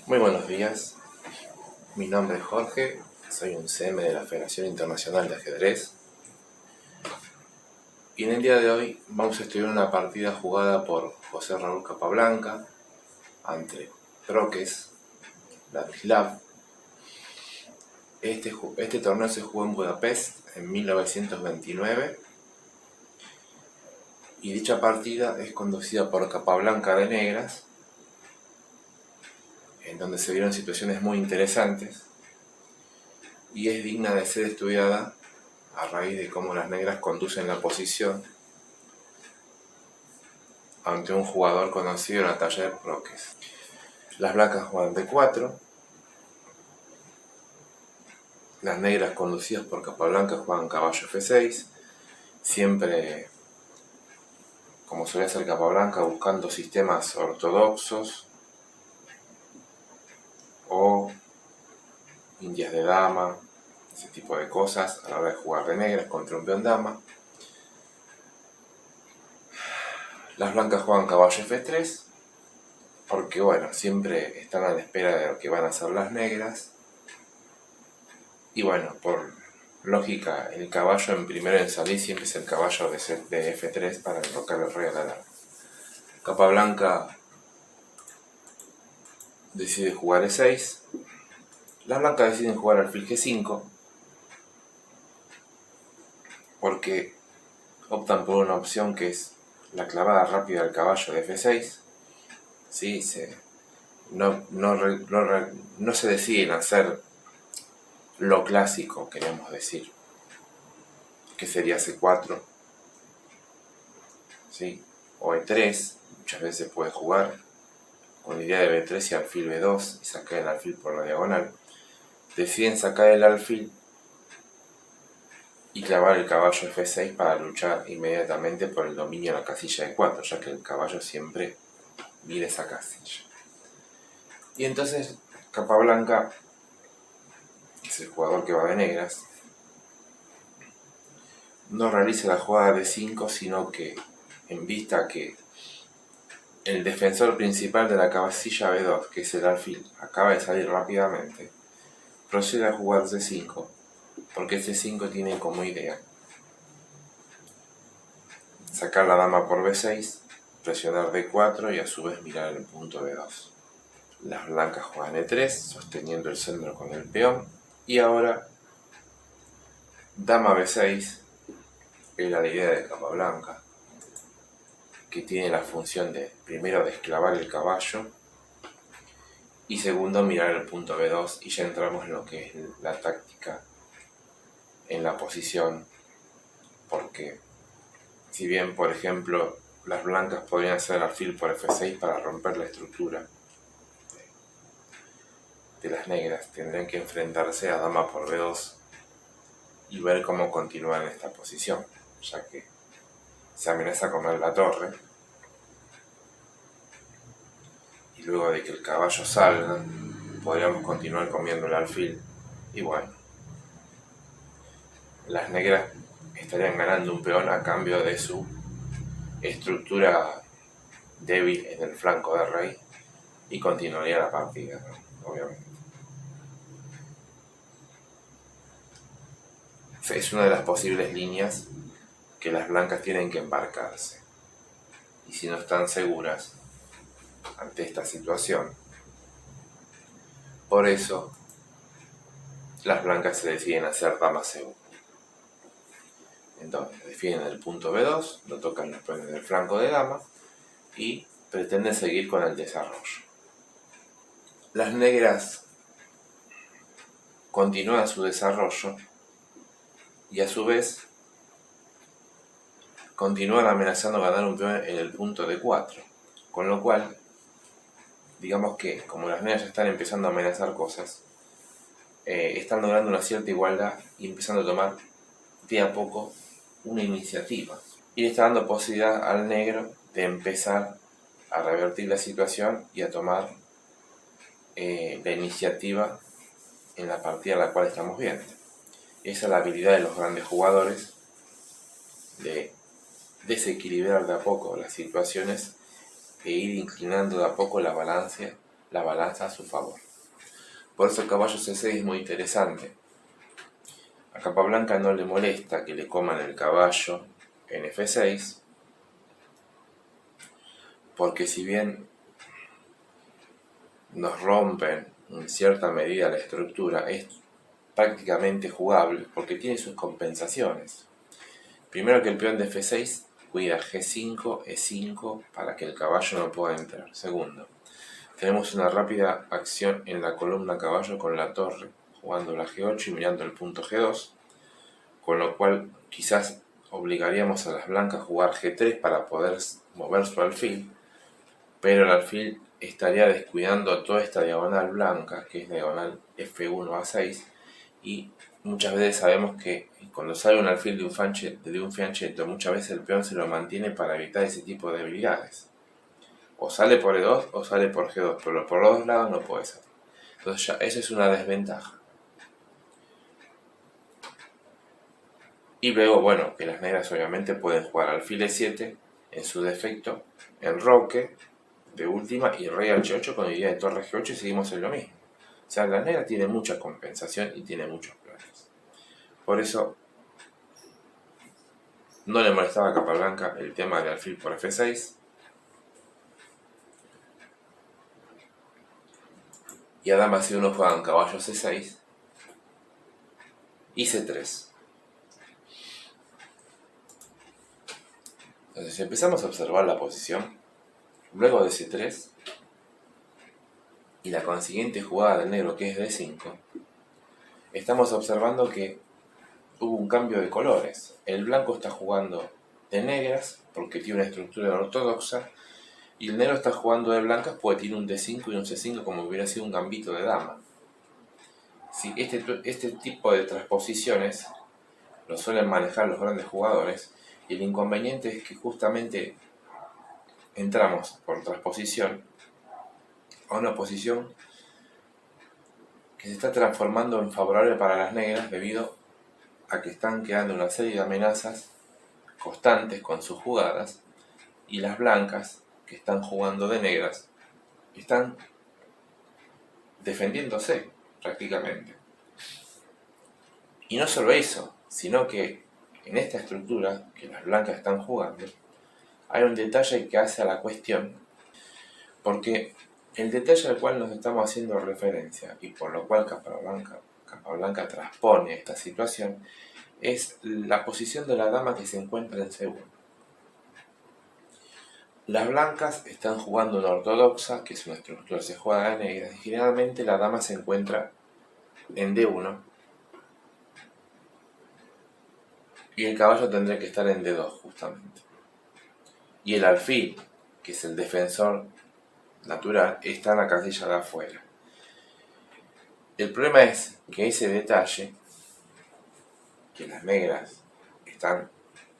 Muy buenos días, mi nombre es Jorge, soy un CM de la Federación Internacional de Ajedrez y en el día de hoy vamos a estudiar una partida jugada por José Raúl Capablanca ante Roques Ladislav. Este torneo se jugó en Budapest en 1929 y dicha partida es conducida por Capablanca de negras, en donde se vieron situaciones muy interesantes y es digna de ser estudiada a raíz de cómo las negras conducen la posición ante un jugador conocido en la talla de Roques. Las blancas juegan D4, las negras conducidas por Capablanca juegan caballo F6, siempre, como solía hacer Capablanca, buscando sistemas ortodoxos o indias de dama, ese tipo de cosas a la hora de jugar de negras contra un peón dama. Las blancas juegan caballo F3 porque, bueno, siempre están a la espera de lo que van a hacer las negras. Y bueno, por lógica, el caballo en primero en salir siempre es el caballo de F3 para derrocar el rey a la larga. Capablanca decide jugar E6. Las blancas deciden jugar alfil G5 porque optan por una opción que es la clavada rápida del caballo de F6. ¿Sí? No se deciden hacer lo clásico, queremos decir, que sería C4, ¿sí? O E3, muchas veces se puede jugar con idea de B3 y alfil B2 y sacar el alfil por la diagonal. Deciden sacar el alfil y clavar el caballo F6 para luchar inmediatamente por el dominio de la casilla de 4, ya que el caballo siempre mira esa casilla. Y entonces Capablanca, que es el jugador que va de negras, no realiza la jugada de 5, sino que en vista que el defensor principal de la casilla B2, que es el alfil, acaba de salir rápidamente, procede a jugar C5, porque C5 tiene como idea sacar la dama por B6, presionar D4 y a su vez mirar el punto B2. Las blancas juegan E3, sosteniendo el centro con el peón, y ahora dama B6 era la idea de Capablanca, que tiene la función de, primero, desclavar el caballo y segundo, mirar el punto B2, y ya entramos en lo que es la táctica en la posición, porque si bien, por ejemplo, las blancas podrían hacer alfil por F6 para romper la estructura de las negras, tendrían que enfrentarse a dama por B2 y ver cómo continúan en esta posición, ya que se amenaza comer la torre y luego de que el caballo salga podríamos continuar comiendo el alfil y bueno, las negras estarían ganando un peón a cambio de su estructura débil en el flanco del rey y continuaría la partida, ¿no? Obviamente. Es una de las posibles líneas que las blancas tienen que embarcarse. Y si no están seguras ante esta situación, por eso las blancas se deciden hacer dama C1. Entonces defienden el punto B2, lo tocan los peones del flanco de dama y pretenden seguir con el desarrollo. Las negras continúan su desarrollo y a su vez continúan amenazando ganar un peón en el punto D4, con lo cual, digamos que como las negras ya están empezando a amenazar cosas, están logrando una cierta igualdad y empezando a tomar de a poco una iniciativa. Y le está dando posibilidad al negro de empezar a revertir la situación y a tomar la iniciativa en la partida a la cual estamos viendo. Esa es la habilidad de los grandes jugadores de desequilibrar de a poco las situaciones e ir inclinando de a poco la balanza la balanza a su favor. Por eso el caballo C6 es muy interesante. A Capablanca no le molesta que le coman el caballo en F6, porque si bien nos rompen en cierta medida la estructura, es prácticamente jugable porque tiene sus compensaciones. Primero, que el peón de F6 cuida G5, E5 para que el caballo no pueda entrar. Segundo, tenemos una rápida acción en la columna caballo con la torre, jugando la G8 y mirando el punto G2, con lo cual quizás obligaríamos a las blancas a jugar G3 para poder mover su alfil, pero el alfil estaría descuidando toda esta diagonal blanca, que es diagonal F1 a 6, y muchas veces sabemos que cuando sale un alfil de un fianchetto, muchas veces el peón se lo mantiene para evitar ese tipo de debilidades. O sale por E2 o sale por G2, pero por los dos lados no puede ser. Entonces ya esa es una desventaja. Y luego, bueno, que las negras obviamente pueden jugar alfil E7, en su defecto, enroque de última y rey H8 con idea de torre G8 y seguimos en lo mismo. O sea, la negra tiene mucha compensación y tiene muchos planes. Por eso no le molestaba a Capablanca el tema de alfil por F6. Y a dama C1 juegan caballo C6 y C3. Entonces, si empezamos a observar la posición, luego de C3 y la consiguiente jugada del negro, que es D5, estamos observando que hubo un cambio de colores. El blanco está jugando de negras porque tiene una estructura ortodoxa, y el negro está jugando de blancas porque tiene un D5 y un C5 como hubiera sido un gambito de dama. Si este tipo de transposiciones lo suelen manejar los grandes jugadores, y el inconveniente es que justamente entramos por transposición a una posición que se está transformando en favorable para las negras debido a que están quedando una serie de amenazas constantes con sus jugadas, y las blancas, que están jugando de negras, están defendiéndose prácticamente. Y no solo eso, sino que en esta estructura que las blancas están jugando, hay un detalle que hace a la cuestión, porque el detalle al cual nos estamos haciendo referencia y por lo cual Capablanca transpone esta situación es la posición de la dama que se encuentra en C1. Las blancas están jugando una ortodoxa, que es una estructura que se juega de negras, y generalmente la dama se encuentra en D1 y el caballo tendría que estar en D2 justamente. Y el alfil, que es el defensor natural, está en la casilla de afuera. El problema es que ese detalle que las negras están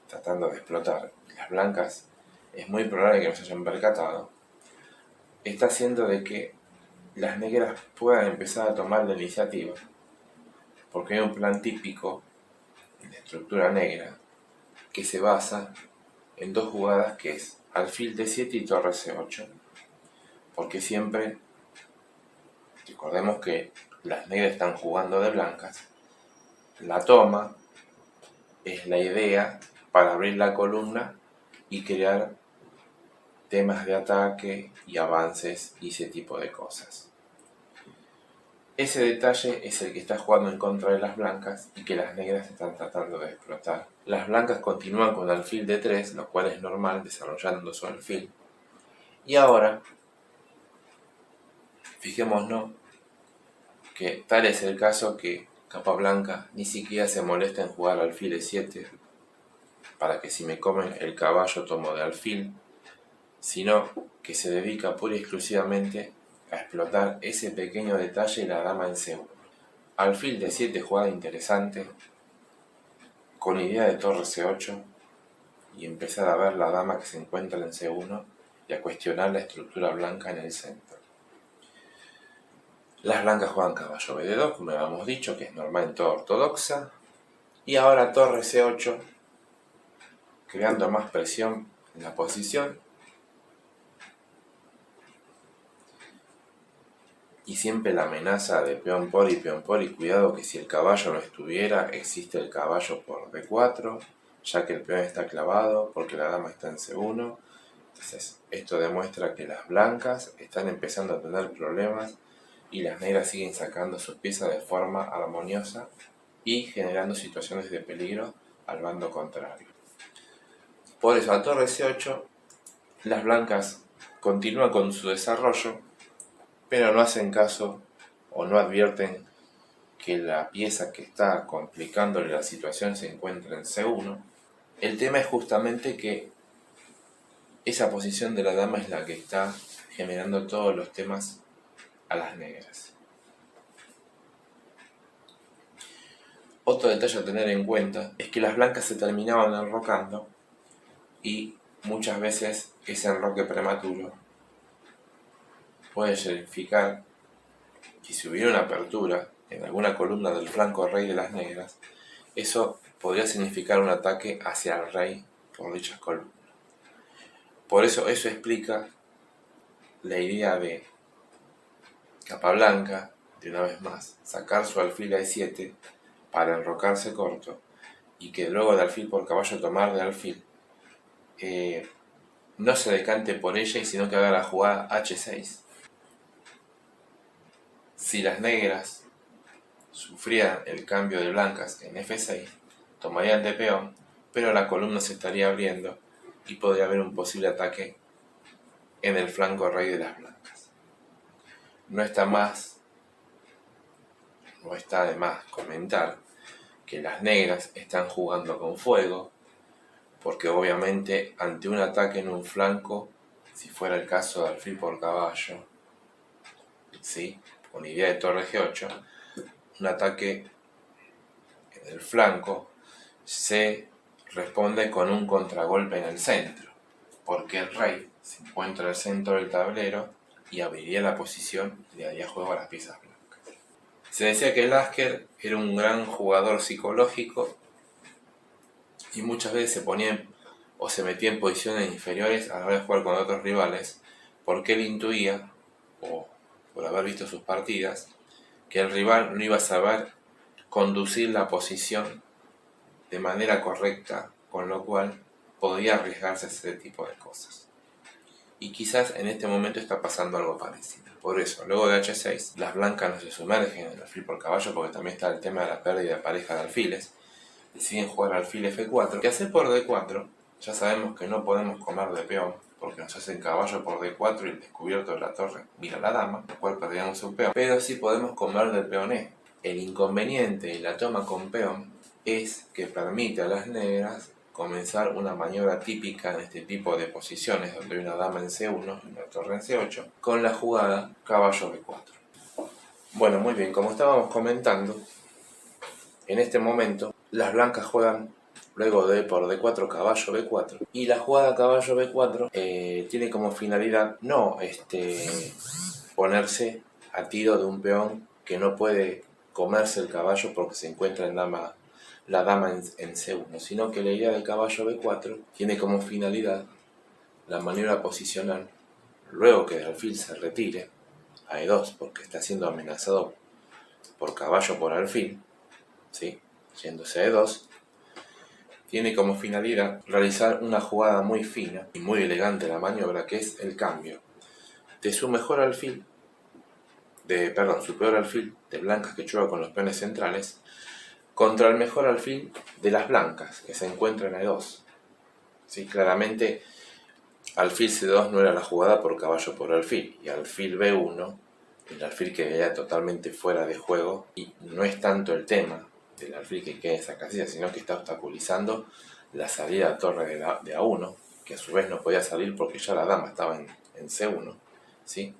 tratando de explotar, las blancas es muy probable que no se hayan percatado, está haciendo de que las negras puedan empezar a tomar la iniciativa, porque hay un plan típico en la estructura negra que se basa en dos jugadas, que es alfil D7 y torre C8, porque siempre recordemos que las negras están jugando de blancas, la toma es la idea para abrir la columna y crear temas de ataque y avances y ese tipo de cosas. Ese detalle es el que está jugando en contra de las blancas y que las negras están tratando de explotar. Las blancas continúan con alfil D3, lo cual es normal, desarrollando su alfil. Y ahora, fijémonos que tal es el caso que Capablanca ni siquiera se molesta en jugar alfil E7 para que si me comen el caballo tomo de alfil, sino que se dedica pura y exclusivamente a explotar ese pequeño detalle y la dama en C1. Alfil D7, jugada interesante, con idea de torre C8, y empezar a ver la dama que se encuentra en C1 y a cuestionar la estructura blanca en el centro. Las blancas juegan caballo BD2, como habíamos dicho, que es normal en toda ortodoxa, y ahora torre C8, creando más presión en la posición. y siempre la amenaza de peón por y cuidado que si el caballo no estuviera, existe el caballo por D4, ya que el peón está clavado porque la dama está en C1. Entonces esto demuestra que las blancas están empezando a tener problemas y las negras siguen sacando sus piezas de forma armoniosa y generando situaciones de peligro al bando contrario. Por eso a torre C8 las blancas continúan con su desarrollo, pero no hacen caso o no advierten que la pieza que está complicándole la situación se encuentra en C1. El tema es justamente que esa posición de la dama es la que está generando todos los temas a las negras. Otro detalle a tener en cuenta es que las blancas se terminaban enrocando y muchas veces ese enroque prematuro puede significar que si hubiera una apertura en alguna columna del flanco rey de las negras, eso podría significar un ataque hacia el rey por dichas columnas. Por eso explica la idea de Capablanca, de una vez más, sacar su alfil a E7 para enrocarse corto y que luego de alfil por caballo tomar de alfil no se decante por ella, sino que haga la jugada H6. Si las negras sufrieran el cambio de blancas en F6, tomarían de peón, pero la columna se estaría abriendo y podría haber un posible ataque en el flanco rey de las blancas. No está de más comentar que las negras están jugando con fuego, porque obviamente ante un ataque en un flanco, si fuera el caso de alfil por caballo, ¿sí?, con idea de torre G8, un ataque en el flanco se responde con un contragolpe en el centro, porque el rey se encuentra en el centro del tablero y abriría la posición y le daría juego a las piezas blancas. Se decía que Lasker era un gran jugador psicológico y muchas veces se ponía o se metía en posiciones inferiores a la hora de jugar con otros rivales, porque él intuía, o por haber visto sus partidas, que el rival no iba a saber conducir la posición de manera correcta, con lo cual podía arriesgarse a ese tipo de cosas. Y quizás en este momento está pasando algo parecido. Por eso, luego de H6, las blancas no se sumergen en el alfil por caballo, porque también está el tema de la pérdida de pareja de alfiles. Deciden jugar alfil F4. ¿Qué hacer por D4? Ya sabemos que no podemos comer de peón, porque nos hacen caballo por D4 y el descubierto de la torre mira la dama, lo cual perderíamos un peón. Pero sí podemos comer del peón E. El inconveniente y la toma con peón es que permite a las negras comenzar una maniobra típica en este tipo de posiciones, donde hay una dama en C1 y una torre en C8, con la jugada caballo B4. Bueno, muy bien, como estábamos comentando, en este momento las blancas juegan luego de por D4 caballo B4, y la jugada caballo B4 tiene como finalidad no ponerse a tiro de un peón que no puede comerse el caballo porque se encuentra en la dama en C1, sino que la idea del caballo B4 tiene como finalidad la maniobra posicional luego que el alfil se retire a E2 porque está siendo amenazado por caballo por alfil, ¿sí?, yéndose a E2, tiene como finalidad realizar una jugada muy fina y muy elegante la maniobra, que es el cambio de su mejor alfil, su peor alfil de blancas que juega con los peones centrales, contra el mejor alfil de las blancas, que se encuentra en E2. ¿Sí? Claramente, alfil C2 no era la jugada por caballo por alfil, y alfil B1, el alfil que queda totalmente fuera de juego, y no es tanto el tema del alfil que queda en esa casilla, sino que está obstaculizando la salida a torre de A1, que a su vez no podía salir porque ya la dama estaba en C1, ¿sí?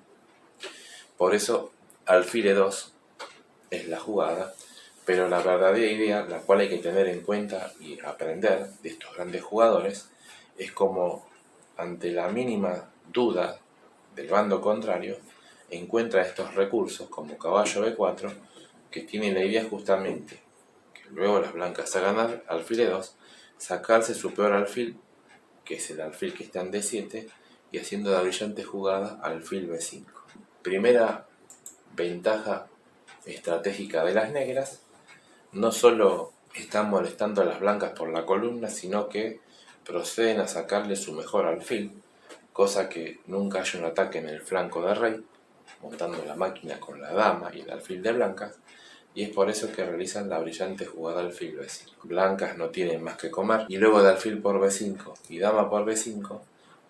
Por eso, alfil E2 es la jugada, pero la verdadera idea, la cual hay que tener en cuenta y aprender de estos grandes jugadores, es como ante la mínima duda del bando contrario, encuentra estos recursos como caballo B4, que tienen la idea justamente que luego las blancas hagan alfil E2, sacarse su peor alfil, que es el alfil que está en D7, y haciendo la brillante jugada alfil B5. Primera ventaja estratégica de las negras. No solo están molestando a las blancas por la columna, sino que proceden a sacarle su mejor alfil, cosa que nunca haya un ataque en el flanco de rey, montando la máquina con la dama y el alfil de blancas, y es por eso que realizan la brillante jugada alfil b5. Blancas no tienen más que comer, y luego de alfil por b5 y dama por b5,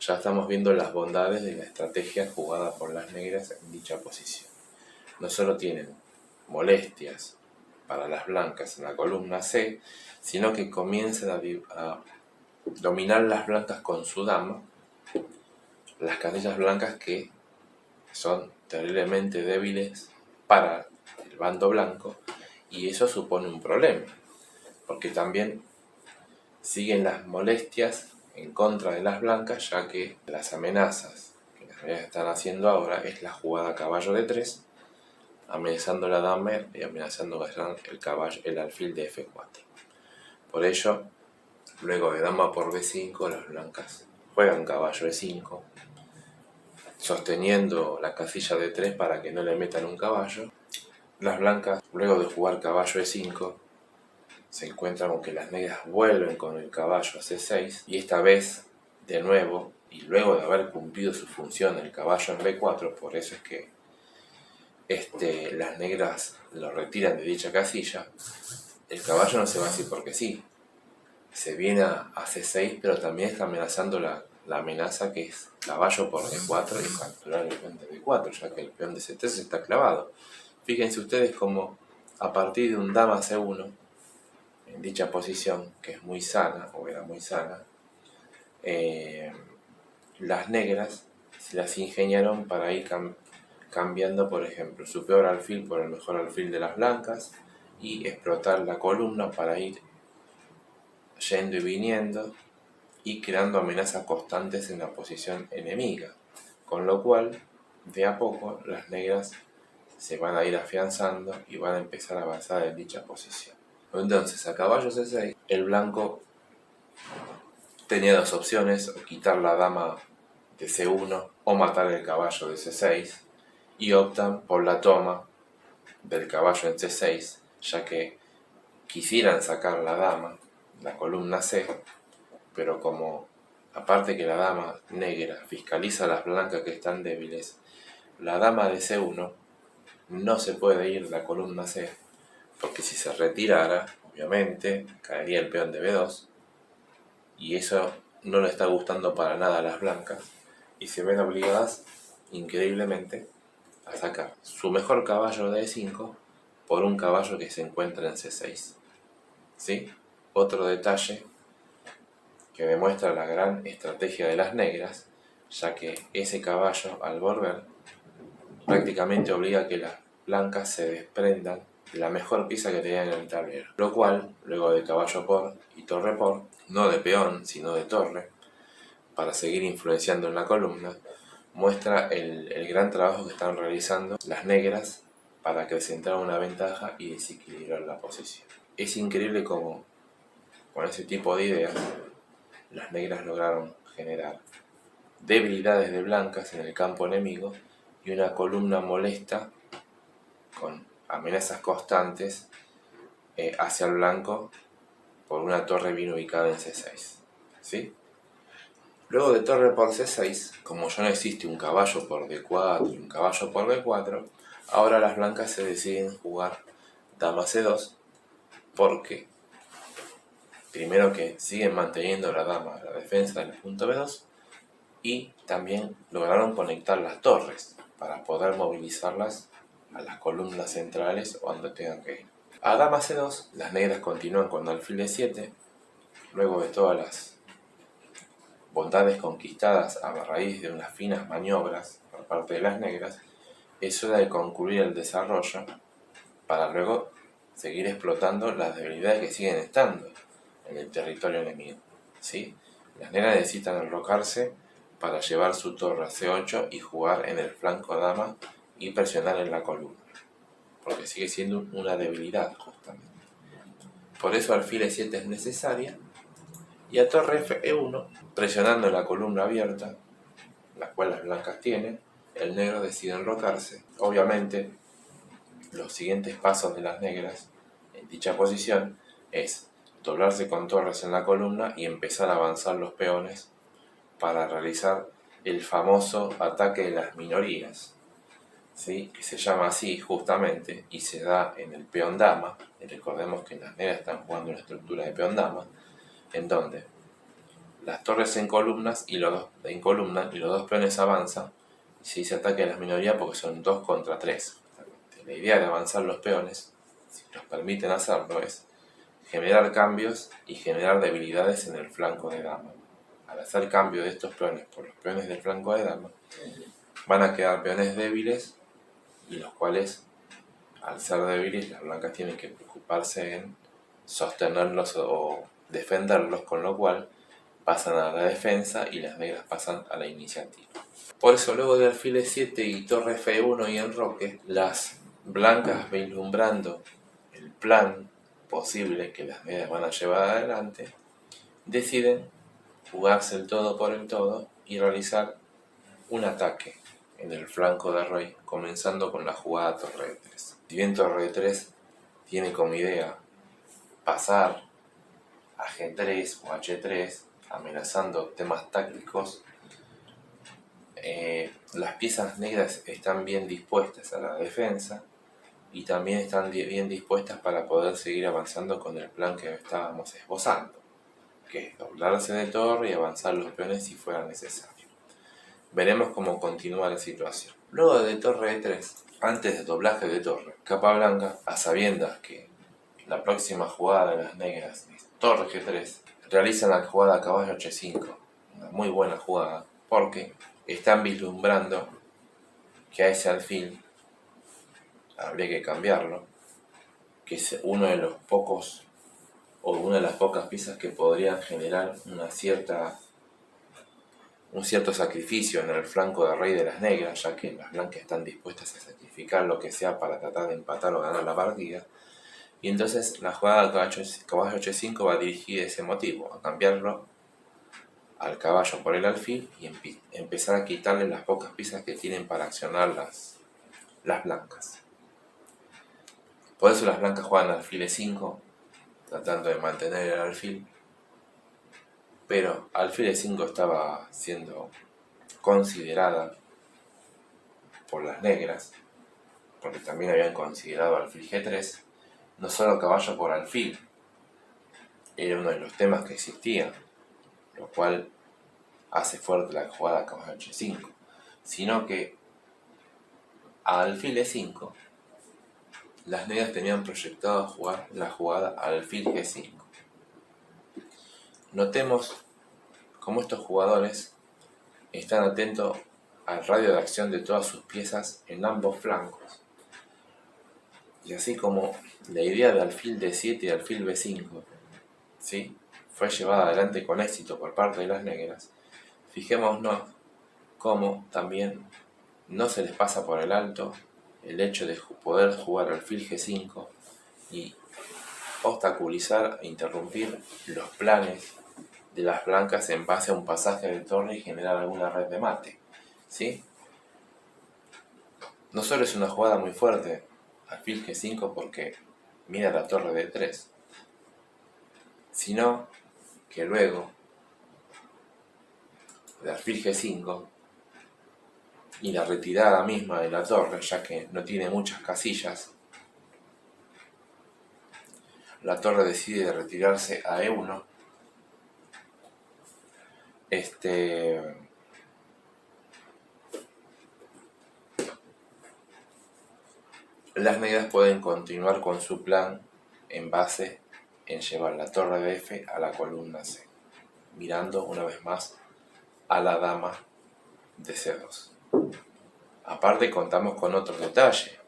ya estamos viendo las bondades de la estrategia jugada por las negras en dicha posición. No solo tienen molestias para las blancas en la columna C, sino que comienzan a dominar las blancas con su dama, las casillas blancas que son terriblemente débiles para el bando blanco, y eso supone un problema, porque también siguen las molestias en contra de las blancas, ya que las amenazas que las negras están haciendo ahora es la jugada caballo de 3, amenazando la dama y amenazando el alfil de f4. Por ello, luego de dama por b5, las blancas juegan caballo e5, sosteniendo la casilla de 3 para que no le metan un caballo. Las blancas, luego de jugar caballo e5, se encuentran con que las negras vuelven con el caballo a c6, y esta vez, de nuevo, y luego de haber cumplido su función el caballo en b4, por eso es que las negras lo retiran de dicha casilla, el caballo no se va así porque sí, se viene a c6, pero también está amenazando la amenaza que es caballo por d4 y capturar el peón de d4, ya que el peón de c3 está clavado. Fíjense ustedes cómo a partir de un dama c1, en dicha posición, que es muy sana, o era muy sana, las negras se las ingeniaron para ir cambiando, por ejemplo, su peor alfil por el mejor alfil de las blancas, y explotar la columna para ir yendo y viniendo y creando amenazas constantes en la posición enemiga, con lo cual de a poco las negras se van a ir afianzando y van a empezar a avanzar en dicha posición. Entonces, a caballo c6, el blanco tenía dos opciones: o quitar la dama de c1 o matar el caballo de c6, y optan por la toma del caballo en c6, ya que quisieran sacar la dama, la columna C, pero como aparte que la dama negra fiscaliza a las blancas que están débiles, la dama de c1 no se puede ir de la columna C, porque si se retirara, obviamente, caería el peón de b2, y eso no le está gustando para nada a las blancas, y se ven obligadas, increíblemente, a sacar su mejor caballo de e5 por un caballo que se encuentra en c6. ¿Sí? Otro detalle que demuestra la gran estrategia de las negras, ya que ese caballo, al volver, prácticamente obliga a que las blancas se desprendan de la mejor pieza que tenían en el tablero, lo cual, luego de caballo por y torre por, no de peón, sino de torre, para seguir influenciando en la columna, muestra el gran trabajo que están realizando las negras para acrecentar una ventaja y desequilibrar la posición. Es increíble cómo, con ese tipo de ideas, las negras lograron generar debilidades de blancas en el campo enemigo y una columna molesta con amenazas constantes hacia el blanco por una torre bien ubicada en c6. ¿Sí? Luego de torre por c6, como ya no existe un caballo por d4 y un caballo por b4, ahora las blancas se deciden jugar dama c2, porque primero que siguen manteniendo la dama la defensa del punto b2, y también lograron conectar las torres para poder movilizarlas a las columnas centrales o donde tengan que ir. A dama c2, las negras continúan con alfil d7, luego de todas las bondades conquistadas a raíz de unas finas maniobras por parte de las negras. Es hora de concluir el desarrollo para luego seguir explotando las debilidades que siguen estando en el territorio enemigo. ¿Sí? Las negras necesitan enrocarse para llevar su torre a c8 y jugar en el flanco dama y presionar en la columna, porque sigue siendo una debilidad justamente. Por eso alfil e7 es necesaria, y a torre fe1, presionando la columna abierta, la cual las blancas tienen, el negro decide enrocarse. Obviamente los siguientes pasos de las negras en dicha posición es doblarse con torres en la columna y empezar a avanzar los peones para realizar el famoso ataque de las minorías, ¿sí? Que se llama así justamente y se da en el peón dama. Y recordemos que las negras están jugando una estructura de peón dama, en donde las torres en columnas y los dos peones avanzan y se dice ataque de las minorías porque son 2 contra 3. La idea de avanzar los peones, si nos permiten hacerlo, es generar cambios y generar debilidades en el flanco de dama. Al hacer cambio de estos peones por los peones del flanco de dama, van a quedar peones débiles y los cuales, al ser débiles, las blancas tienen que preocuparse en sostenerlos o defenderlos, con lo cual pasan a la defensa y las negras pasan a la iniciativa. Por eso, luego de alfil e7 y torre f1 y enroque, las blancas, vislumbrando el plan posible que las negras van a llevar adelante, deciden jugarse el todo por el todo y realizar un ataque en el flanco de rey, comenzando con la jugada torre e3. Si bien torre e3 tiene como idea pasar a g3 o h3, amenazando temas tácticos, las piezas negras están bien dispuestas a la defensa y también están bien dispuestas para poder seguir avanzando con el plan que estábamos esbozando, que es doblarse de torre y avanzar los peones si fuera necesario. Veremos cómo continúa la situación. Luego de torre e3, antes del doblaje de torre, capa blanca, a sabiendas que la próxima jugada de las negras es torre g3, realizan la jugada caballo h5, una muy buena jugada, porque están vislumbrando que a ese alfil habría que cambiarlo, que es uno de los pocos o una de las pocas piezas que podrían generar un cierto sacrificio en el flanco de rey de las negras, ya que las blancas están dispuestas a sacrificar lo que sea para tratar de empatar o ganar la partida. Y entonces la jugada caballo h5 va dirigida a ese motivo, a cambiarlo al caballo por el alfil y empezar a quitarle las pocas piezas que tienen para accionar las blancas. Por eso las blancas juegan alfil e5, tratando de mantener el alfil, pero alfil e5 estaba siendo considerada por las negras, porque también habían considerado alfil g3, no solo caballo por alfil, era uno de los temas que existía, lo cual hace fuerte la jugada caballo h5, sino que a alfil e5 las negras tenían proyectado jugar la jugada alfil g5. Notemos cómo estos jugadores están atentos al radio de acción de todas sus piezas en ambos flancos, y así como la idea de alfil d7 y alfil b5, ¿sí?, fue llevada adelante con éxito por parte de las negras, fijémonos cómo también no se les pasa por el alto el hecho de poder jugar alfil g5 y obstaculizar e interrumpir los planes de las blancas en base a un pasaje de torre y generar alguna red de mate, ¿sí? No solo es una jugada muy fuerte alfil g5 porque mira la torre de 3, sino que luego de alfil g5 y la retirada misma de la torre, ya que no tiene muchas casillas, la torre decide retirarse a e1. Las negras pueden continuar con su plan en base en llevar la torre de f a la columna c, mirando una vez más a la dama de c2. Aparte contamos con otro detalle,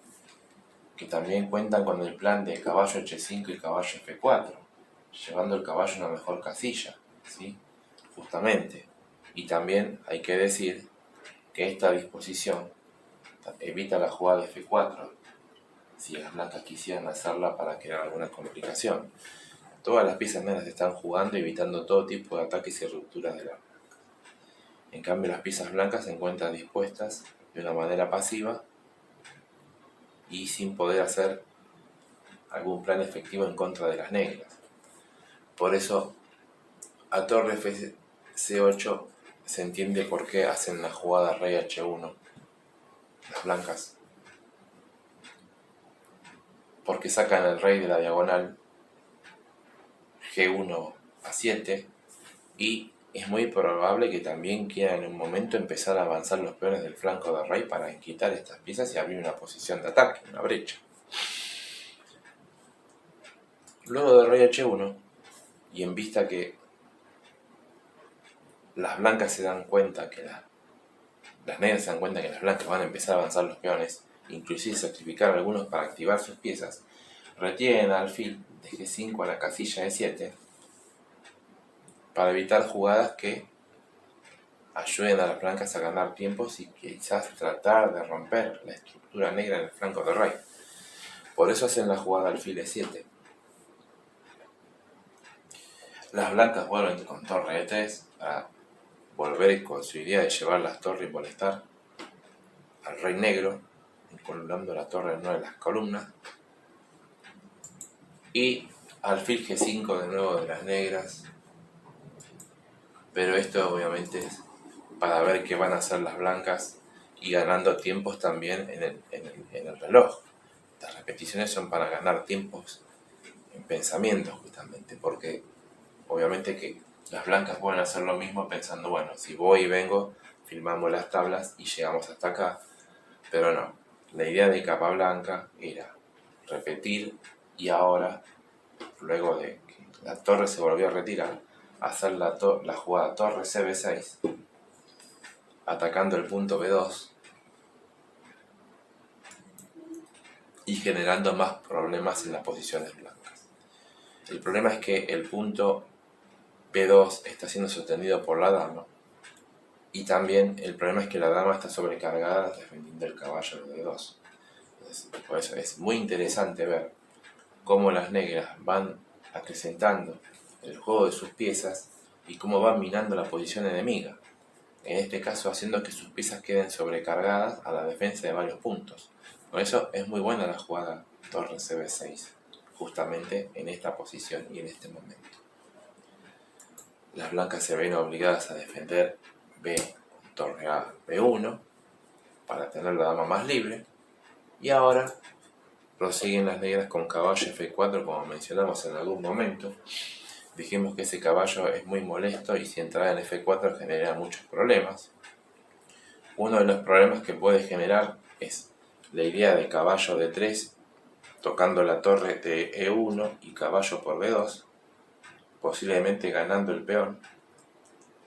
que también cuentan con el plan de caballo h5 y caballo f4, llevando el caballo a una mejor casilla, ¿sí?, justamente. Y también hay que decir que esta disposición evita la jugada de f4, si las blancas quisieran hacerla para crear alguna complicación. Todas las piezas negras están jugando, evitando todo tipo de ataques y rupturas de la blanca. En cambio, las piezas blancas se encuentran dispuestas de una manera pasiva y sin poder hacer algún plan efectivo en contra de las negras. Por eso a torre C8 se entiende por qué hacen la jugada rey H1 las blancas, porque sacan el rey de la diagonal G1 a 7 y es muy probable que también quieran en un momento empezar a avanzar los peones del flanco del rey para quitar estas piezas y abrir una posición de ataque, una brecha. Luego del rey H1, y en vista que las blancas se dan cuenta que las negras se dan cuenta que las blancas van a empezar a avanzar los peones, inclusive sacrificar algunos para activar sus piezas, retienen al alfil de G5 a la casilla de 7 para evitar jugadas que ayuden a las blancas a ganar tiempos y quizás tratar de romper la estructura negra en el flanco del rey. Por eso hacen la jugada alfil de 7. Las blancas vuelven con torre E3 para volver con su idea de llevar las torres y molestar al rey negro, incolumnando la torre en una de las columnas. Y alfil G5 de nuevo de las negras, pero esto obviamente es para ver qué van a hacer las blancas y ganando tiempos también en el reloj. Las repeticiones son para ganar tiempos en pensamiento justamente, porque obviamente que las blancas pueden hacer lo mismo pensando, bueno, si voy y vengo, filmamos las tablas y llegamos hasta acá, pero no. La idea de Capablanca era repetir y ahora, luego de que la torre se volvió a retirar, hacer la jugada torre CB6, atacando el punto B2 y generando más problemas en las posiciones blancas. El problema es que el punto B2 está siendo sostenido por la dama y también el problema es que la dama está sobrecargada defendiendo el caballo de D2. Entonces, por eso es muy interesante ver cómo las negras van acrecentando el juego de sus piezas y cómo van minando la posición enemiga, en este caso haciendo que sus piezas queden sobrecargadas a la defensa de varios puntos. Por eso es muy buena la jugada torre CB6, justamente en esta posición y en este momento. Las blancas se ven obligadas a defender B con torre A B1 para tener la dama más libre, y ahora prosiguen las negras con caballo F4 como mencionamos en algún momento. Dijimos que ese caballo es muy molesto y si entrara en F4 genera muchos problemas. Uno de los problemas que puede generar es la idea de caballo D3 tocando la torre de E1 y caballo por B2, posiblemente ganando el peón,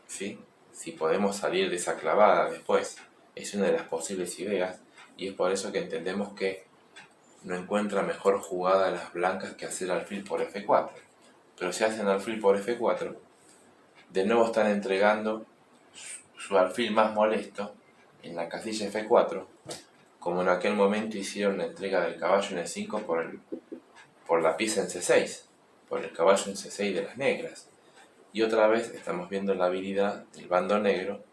¿sí? Si podemos salir de esa clavada después, es una de las posibles ideas y es por eso que entendemos que no encuentra mejor jugada a las blancas que hacer alfil por F4. Pero si hacen alfil por F4, de nuevo están entregando su alfil más molesto en la casilla F4, como en aquel momento hicieron la entrega del caballo en E5 por la pieza en C6, por el caballo en C6 de las negras. Y otra vez estamos viendo la habilidad del bando negro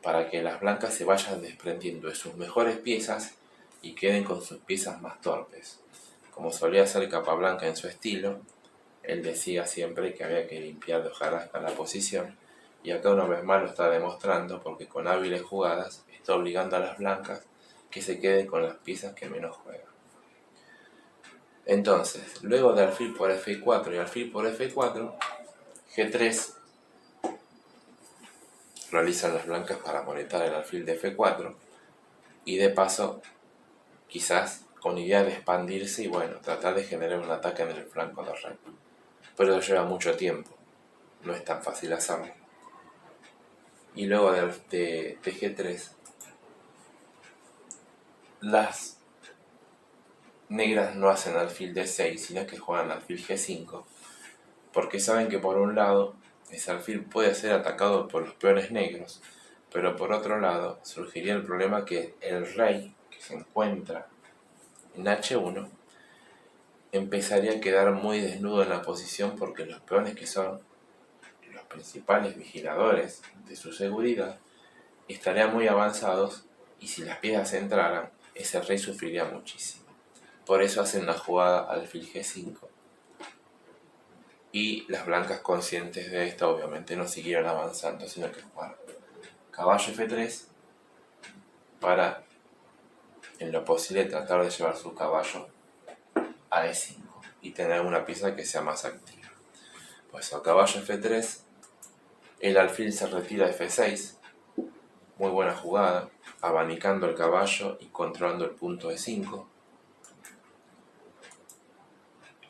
para que las blancas se vayan desprendiendo de sus mejores piezas y queden con sus piezas más torpes. Como solía hacer Capablanca en su estilo, él decía siempre que había que limpiar de hojarasca la posición, y acá una vez más lo está demostrando porque con hábiles jugadas está obligando a las blancas que se queden con las piezas que menos juegan. Entonces, luego de alfil por F4 y alfil por F4, G3 realizan las blancas para molestar el alfil de F4 y de paso quizás con idea de expandirse y bueno, tratar de generar un ataque en el flanco del rey. Pero lleva mucho tiempo, no es tan fácil hacerlo. Y luego de G3, las negras no hacen alfil D6, sino que juegan alfil G5, porque saben que por un lado ese alfil puede ser atacado por los peones negros, pero por otro lado surgiría el problema que el rey que se encuentra en H1 empezaría a quedar muy desnudo en la posición porque los peones que son los principales vigiladores de su seguridad estarían muy avanzados y si las piezas entraran, ese rey sufriría muchísimo. Por eso hacen una jugada alfil G5. Y las blancas, conscientes de esto, obviamente no siguieron avanzando, sino que jugaron caballo F3 para, en lo posible, tratar de llevar su caballo a E5 y tener una pieza que sea más activa. Pues a caballo F3, el alfil se retira a F6, muy buena jugada, abanicando el caballo y controlando el punto E5.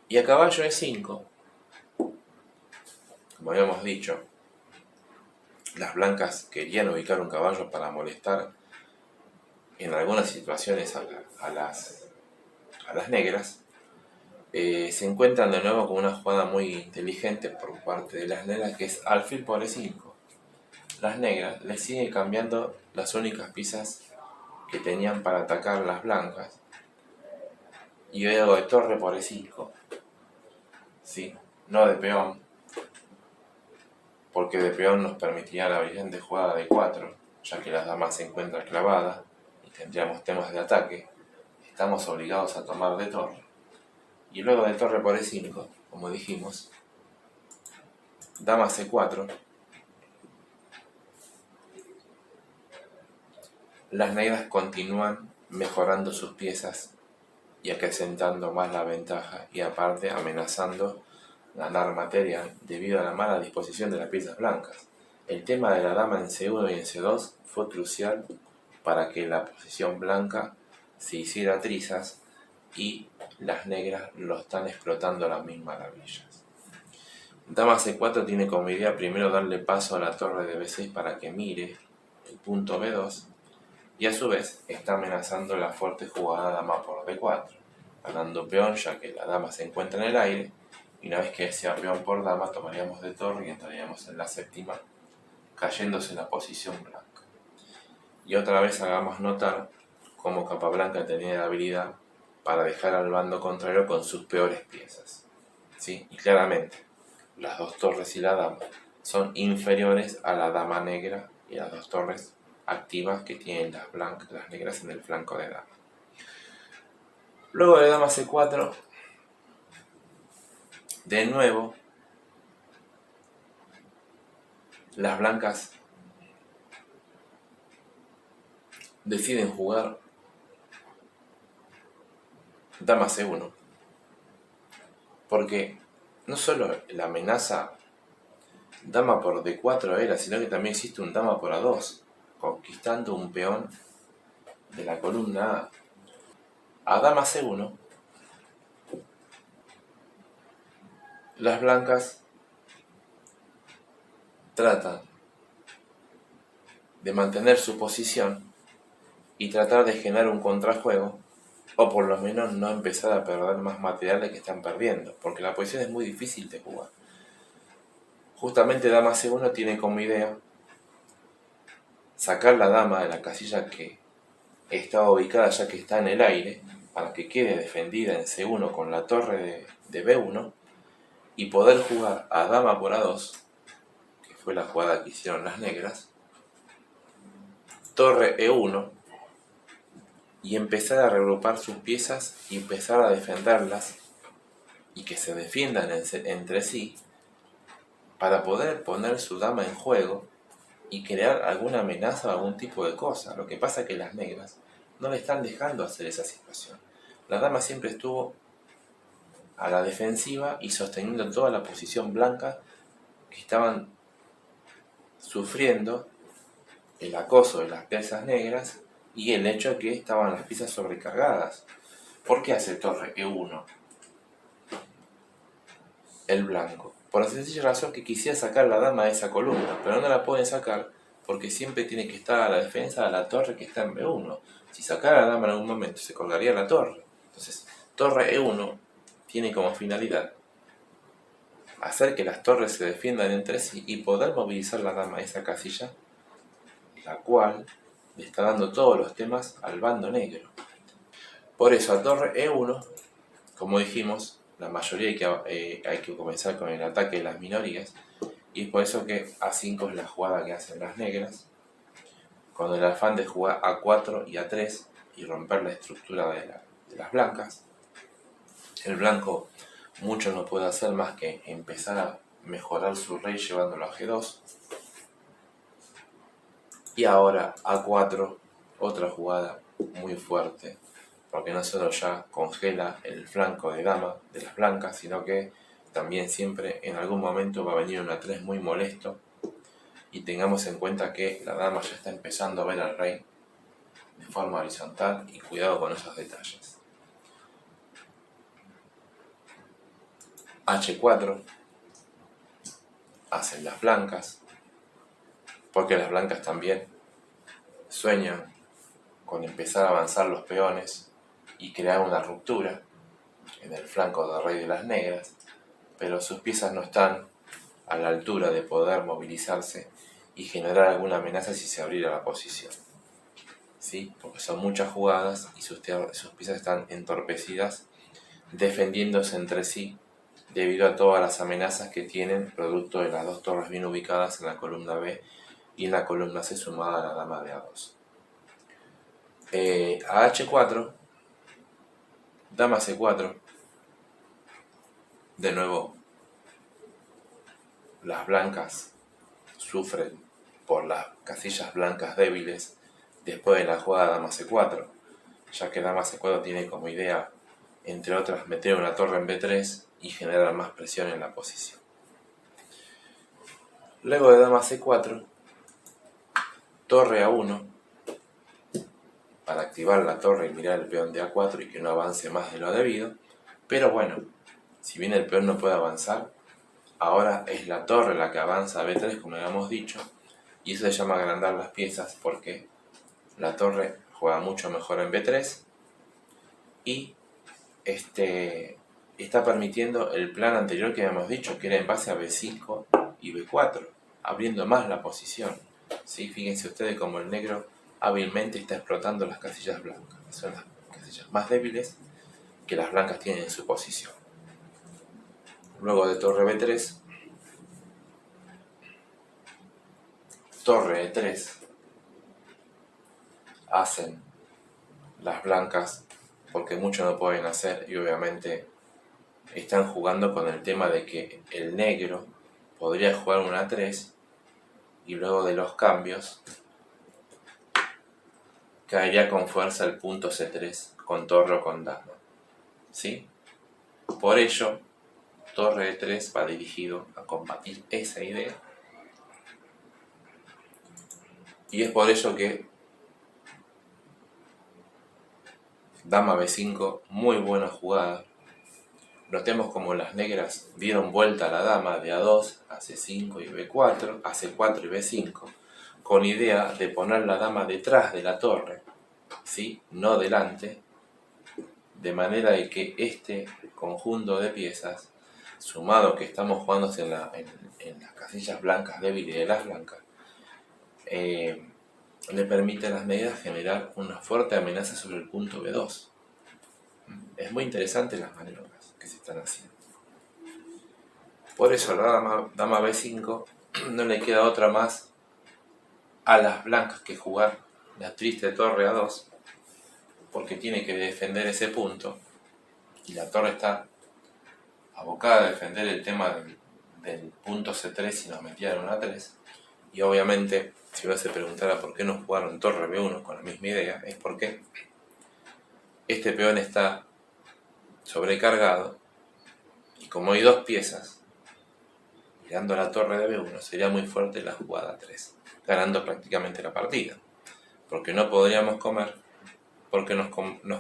Y a caballo E5, como habíamos dicho, las blancas querían ubicar un caballo para molestar en algunas situaciones a las negras. Se encuentran de nuevo con una jugada muy inteligente por parte de las negras, que es alfil por E5. Las negras le siguen cambiando las únicas piezas que tenían para atacar las blancas, y luego de torre por E5, ¿sí? No de peón, porque de peón nos permitiría la brillante jugada de 4, ya que las damas se encuentran clavadas y tendríamos temas de ataque. Estamos obligados a tomar de torre. Y luego de torre por E5, como dijimos, dama C4, las negras continúan mejorando sus piezas y acrecentando más la ventaja, y aparte amenazando ganar material debido a la mala disposición de las piezas blancas. El tema de la dama en C1 y en C2 fue crucial para que la posición blanca se hiciera trizas, y las negras lo están explotando a las mil maravillas. Dama C4 tiene como idea primero darle paso a la torre de B6 para que mire el punto B2, y a su vez está amenazando la fuerte jugada dama por D4, ganando peón ya que la dama se encuentra en el aire, y una vez que sea peón por dama tomaríamos de torre y entraríamos en la séptima, cayéndose la posición blanca. Y otra vez hagamos notar cómo Capablanca tenía la habilidad para dejar al bando contrario con sus peores piezas, ¿sí? Y claramente las dos torres y la dama son inferiores a la dama negra y las dos torres activas que tienen las negras en el flanco de dama. Luego de dama C4, de nuevo las blancas deciden jugar dama C1, porque no solo la amenaza dama por D4 era, sino que también existe un dama por A2, conquistando un peón de la columna A. A dama C1, las blancas tratan de mantener su posición y tratar de generar un contrajuego, o por lo menos no empezar a perder más material del que están perdiendo, porque la posición es muy difícil de jugar. Justamente dama C1 tiene como idea sacar la dama de la casilla que está ubicada, ya que está en el aire, para que quede defendida en C1 con la torre de B1, y poder jugar a dama por A2, que fue la jugada que hicieron las negras, torre E1, y empezar a reagrupar sus piezas y empezar a defenderlas y que se defiendan entre sí, para poder poner su dama en juego y crear alguna amenaza o algún tipo de cosa. Lo que pasa es que las negras no le están dejando hacer esa situación. La dama siempre estuvo a la defensiva y sosteniendo toda la posición blanca, que estaban sufriendo el acoso de las piezas negras y el hecho de que estaban las piezas sobrecargadas. ¿Por qué hace torre E1 el blanco? Por la sencilla razón que quisiera sacar la dama de esa columna, pero no la pueden sacar porque siempre tiene que estar a la defensa de la torre que está en B1. Si sacara la dama en algún momento se colgaría la torre. Entonces, torre E1 tiene como finalidad hacer que las torres se defiendan entre sí y poder movilizar la dama de esa casilla, la cual le está dando todos los temas al bando negro. Por eso a torre E1, como dijimos, la mayoría hay que comenzar con el ataque de las minorías, y es por eso que A5 es la jugada que hacen las negras, con el afán de jugar A4 y A3 y romper la estructura de las blancas. El blanco mucho no puede hacer más que empezar a mejorar su rey llevándolo a G2. Y ahora A4, otra jugada muy fuerte, porque no solo ya congela el flanco de dama de las blancas, sino que también siempre en algún momento va a venir un A3 muy molesto. Y tengamos en cuenta que la dama ya está empezando a ver al rey de forma horizontal, y cuidado con esos detalles. H4 hacen las blancas, porque las blancas también sueñan con empezar a avanzar los peones y crear una ruptura en el flanco del rey de las negras, pero sus piezas no están a la altura de poder movilizarse y generar alguna amenaza si se abriera la posición, ¿sí? Porque son muchas jugadas y sus piezas están entorpecidas defendiéndose entre sí debido a todas las amenazas que tienen producto de las dos torres bien ubicadas en la columna B y en la columna C sumada a la dama de A2. A H4, dama C4, de nuevo las blancas sufren por las casillas blancas débiles después de la jugada dama C4, ya que dama C4 tiene como idea, entre otras, meter una torre en B3 y generar más presión en la posición. Luego de dama C4, torre A1, para activar la torre y mirar el peón de A4 y que no avance más de lo debido. Pero bueno, si bien el peón no puede avanzar, ahora es la torre la que avanza a B3, como habíamos dicho, y eso se llama agrandar las piezas porque la torre juega mucho mejor en B3 y está permitiendo el plan anterior que habíamos dicho, que era en base a B5 y B4, abriendo más la posición. ¿Sí? Fíjense ustedes cómo el negro hábilmente está explotando las casillas blancas, que son las casillas más débiles que las blancas tienen en su posición. Luego de torre B3, torre E3, hacen las blancas porque mucho no pueden hacer y obviamente están jugando con el tema de que el negro podría jugar un A3 y luego de los cambios caería con fuerza el punto C3 con torre o con dama, ¿sí? Por ello, torre E3 va dirigido a combatir esa idea y es por ello que dama B5, muy buena jugada. Notemos como las negras dieron vuelta a la dama de A2 a C5 y B4, a C4 y B5, con idea de poner la dama detrás de la torre, ¿sí? No delante, de manera de que este conjunto de piezas, sumado que estamos jugando en las casillas blancas débiles de las blancas, le permite a las negras generar una fuerte amenaza sobre el punto B2. Es muy interesante las maniobras que se están haciendo. Por eso la dama B5 no le queda otra más a las blancas que jugar la triste torre A2, porque tiene que defender ese punto y la torre está abocada a defender el tema del punto C3 si nos metieron A3. Y obviamente, si uno se preguntara por qué no jugaron torre B1 con la misma idea, es porque este peón está sobrecargado y como hay dos piezas mirando a la torre de B1, sería muy fuerte la jugada 3, ganando prácticamente la partida, porque no podríamos comer, porque nos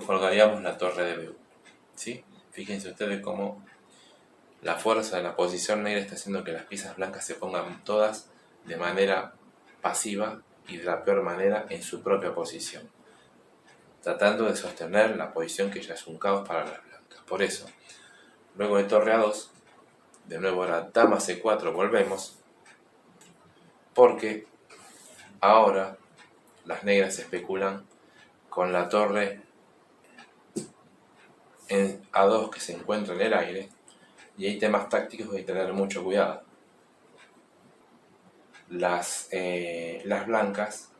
colgaríamos la torre de B1, ¿sí? Fíjense ustedes cómo la fuerza de la posición negra está haciendo que las piezas blancas se pongan todas de manera pasiva y de la peor manera en su propia posición, tratando de sostener la posición que ya es un caos para las blancas. Por eso, luego de torre A2, de nuevo ahora dama C4 volvemos, porque ahora las negras especulan con la torre en A2 que se encuentra en el aire, y hay temas tácticos que hay que tener mucho cuidado. Las blancas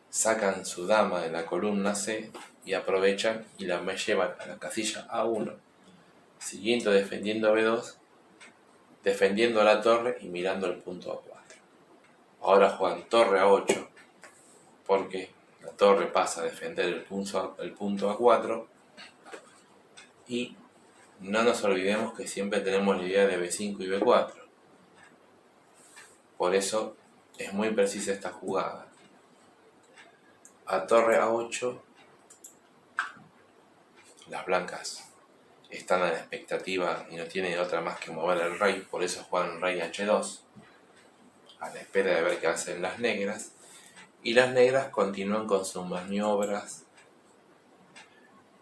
sacan su dama de la columna C y aprovechan y la llevan a la casilla A1 siguiendo defendiendo B2, defendiendo la torre y mirando el punto A4. Ahora juegan torre A8, porque la torre pasa a defender el punto A4, y no nos olvidemos que siempre tenemos la idea de B5 y B4. Por eso es muy precisa esta jugada. A torre A8, las blancas están a la expectativa y no tienen otra más que mover el rey, por eso juegan rey H2, a la espera de ver qué hacen las negras, y las negras continúan con sus maniobras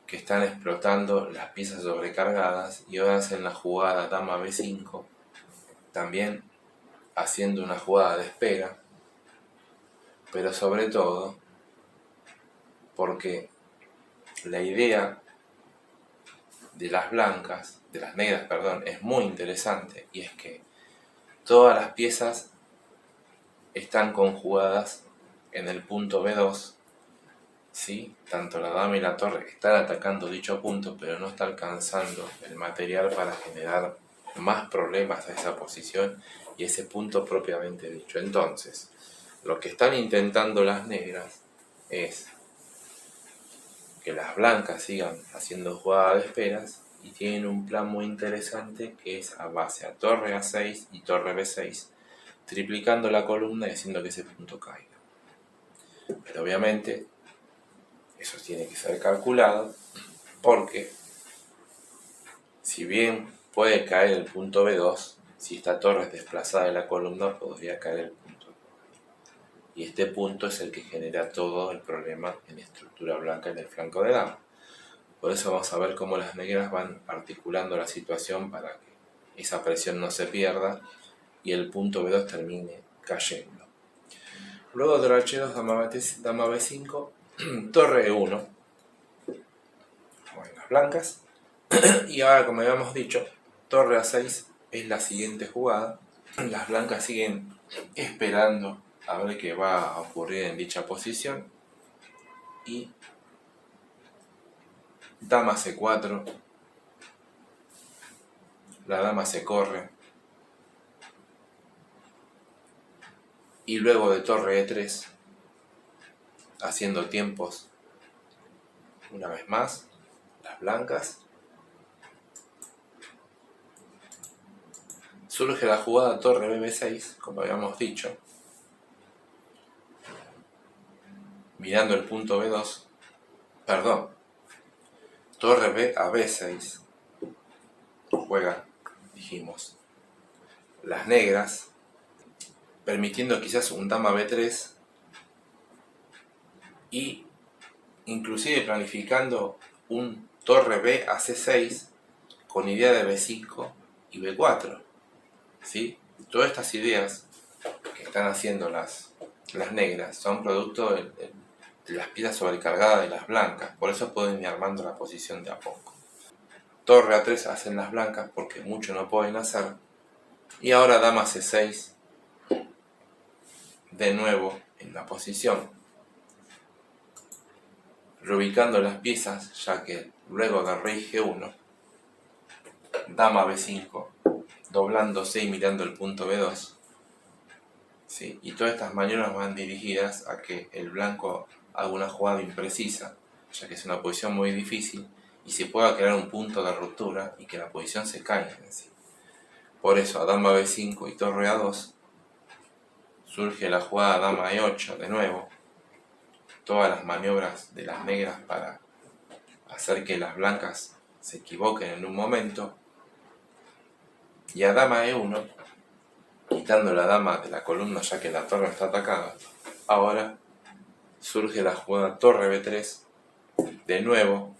que están explotando las piezas sobrecargadas, y ahora hacen la jugada dama B5, también haciendo una jugada de espera, pero sobre todo porque la idea de las blancas, de las negras, perdón, es muy interesante, y es que todas las piezas están conjugadas en el punto B2, ¿sí? Tanto la dama y la torre están atacando dicho punto, pero no está alcanzando el material para generar más problemas a esa posición y ese punto propiamente dicho. Entonces, lo que están intentando las negras es que las blancas sigan haciendo jugada de esperas, y tienen un plan muy interesante que es a base a torre A6 y torre B6, triplicando la columna y haciendo que ese punto caiga. Pero obviamente eso tiene que ser calculado, porque si bien puede caer el punto B2, si esta torre es desplazada de la columna podría caer el punto. Y este punto es el que genera todo el problema en la estructura blanca en el flanco de dama. Por eso vamos a ver cómo las negras van articulando la situación para que esa presión no se pierda y el punto B2 termine cayendo. Luego torre H2, dama B5, torre E1, bueno, las blancas. Y ahora, como habíamos dicho, torre A6 es la siguiente jugada. Las blancas siguen esperando a ver qué va a ocurrir en dicha posición. Y dama C4, la dama se corre, y luego de torre E3, haciendo tiempos una vez más, las blancas, surge la jugada torre BB6, como habíamos dicho, mirando el punto B2, perdón, torre B a B6, juega, dijimos, las negras, permitiendo quizás un dama B3 y inclusive planificando un torre B a C6 con idea de B5 y B4, ¿sí? Todas estas ideas que están haciendo las negras son producto de las piezas sobrecargadas de las blancas, por eso pueden ir armando la posición de a poco. Torre A3 hacen las blancas porque mucho no pueden hacer, y ahora dama C6 de nuevo en la posición, reubicando las piezas, ya que luego de rey G1, dama B5, doblándose y mirando el punto B2, ¿sí? Y todas estas maniobras van dirigidas a que el blanco haga una jugada imprecisa, ya que es una posición muy difícil, y se pueda crear un punto de ruptura y que la posición se caiga en sí. Por eso a dama B5 y torre A2 surge la jugada dama E8 de nuevo, todas las maniobras de las negras para hacer que las blancas se equivoquen en un momento, y a dama E1, quitando la dama de la columna ya que la torre está atacada, ahora surge la jugada torre B3, de nuevo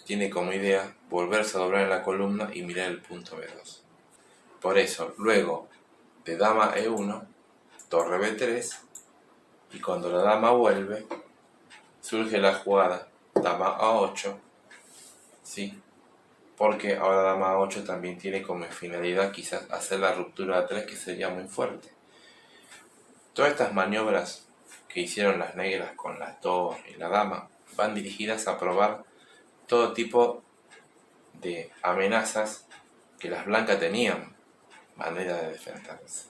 tiene como idea volverse a doblar en la columna y mirar el punto B2. Por eso, luego de dama E1, torre B3, y cuando la dama vuelve, surge la jugada dama A8, ¿sí? Porque ahora dama A8 también tiene como finalidad quizás hacer la ruptura A3, que sería muy fuerte. Todas estas maniobras que hicieron las negras con la torre y la dama van dirigidas a probar todo tipo de amenazas que las blancas tenían manera de defenderse.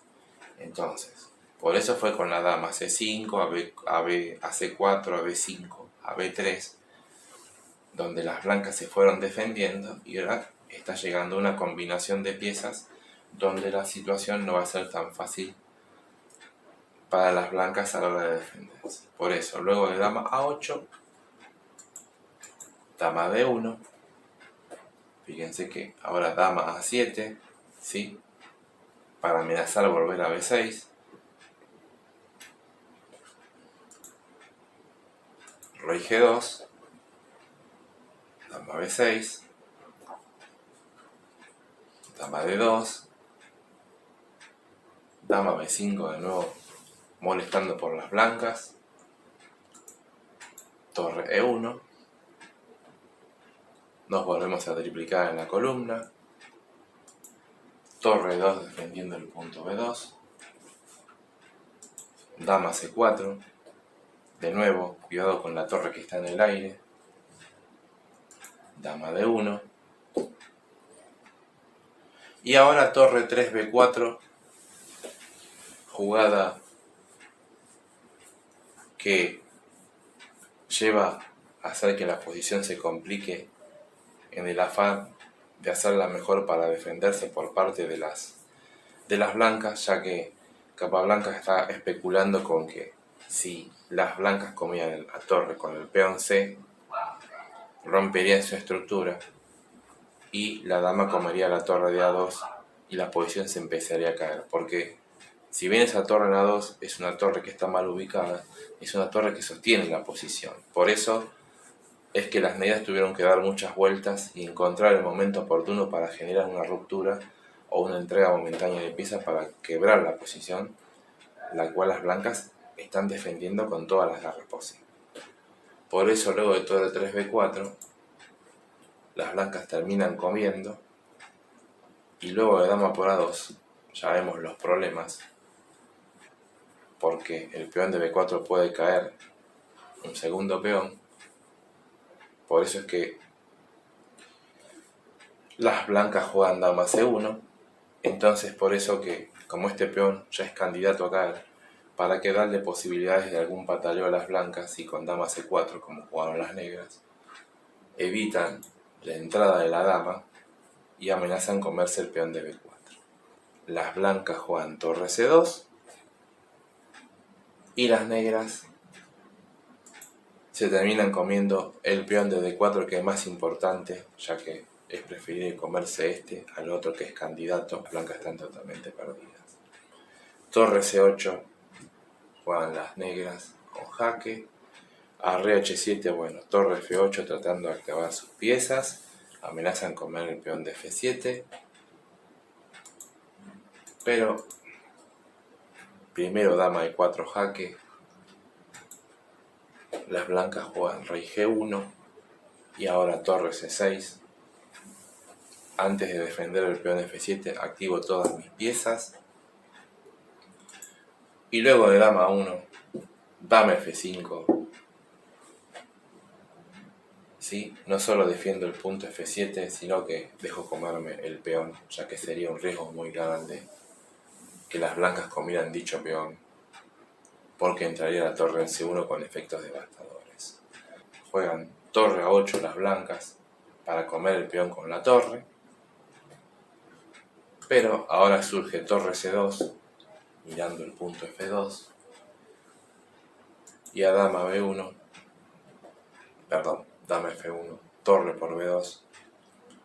Entonces, por eso fue con la dama C5, a C4, a B5, a B3, donde las blancas se fueron defendiendo, y ahora está llegando una combinación de piezas donde la situación no va a ser tan fácil para las blancas a la hora de defenderse. Por eso, luego de dama A8, dama D1, fíjense que ahora dama A7, ¿sí? Para amenazar volver a B6, rey G2, dama B6, dama D2, dama B5 de nuevo molestando por las blancas, torre E1, nos volvemos a triplicar en la columna, torre 2 defendiendo el punto B2, dama C4, de nuevo, cuidado con la torre que está en el aire, dama D1, y ahora torre 3B4, jugada que lleva a hacer que la posición se complique en el afán de hacerla mejor para defenderse por parte de las blancas, ya que Capablanca está especulando con que si las blancas comían la torre con el peón C, romperían su estructura y la dama comería la torre de A2 y la posición se empezaría a caer, porque si bien esa torre en A2 es una torre que está mal ubicada, es una torre que sostiene la posición. Por eso es que las negras tuvieron que dar muchas vueltas y encontrar el momento oportuno para generar una ruptura o una entrega momentánea de piezas para quebrar la posición, la cual las blancas están defendiendo con todas las garras posibles. Por eso luego de torre 3B4, las blancas terminan comiendo, y luego de dama por A2 ya vemos los problemas, porque el peón de B4 puede caer un segundo peón. Por eso es que las blancas juegan dama C1, entonces por eso que, como este peón ya es candidato a caer, para que darle posibilidades de algún pataleo a las blancas, y con dama C4 como jugaron las negras, evitan la entrada de la dama y amenazan comerse el peón de B4. Las blancas juegan torre C2 y las negras se terminan comiendo el peón de D4, que es más importante, ya que es preferible comerse este al otro que es candidato. Las blancas están totalmente perdidas. Torre C8 juegan las negras con jaque. A rey H7, bueno, torre F8 tratando de acabar sus piezas. Amenazan comer el peón de F7. Pero primero dama E4 jaque. Las blancas juegan rey G1 y ahora torre C6. Antes de defender el peón F7 activo todas mis piezas. Y luego de dama 1, dama F5. ¿Sí? No solo defiendo el punto F7, sino que dejo comerme el peón, ya que sería un riesgo muy grande que las blancas comieran dicho peón, porque entraría la torre en C1 con efectos devastadores. Juegan torre A8 las blancas para comer el peón con la torre, pero ahora surge torre C2 mirando el punto F2 y a dama B1, perdón, dama F1, torre por B2,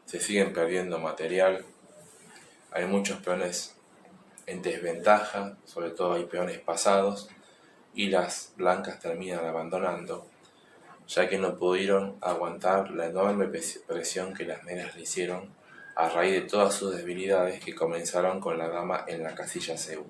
se siguen perdiendo material, hay muchos peones en desventaja, sobre todo hay peones pasados, y las blancas terminan abandonando, ya que no pudieron aguantar la enorme presión que las negras le hicieron a raíz de todas sus debilidades que comenzaron con la dama en la casilla C1.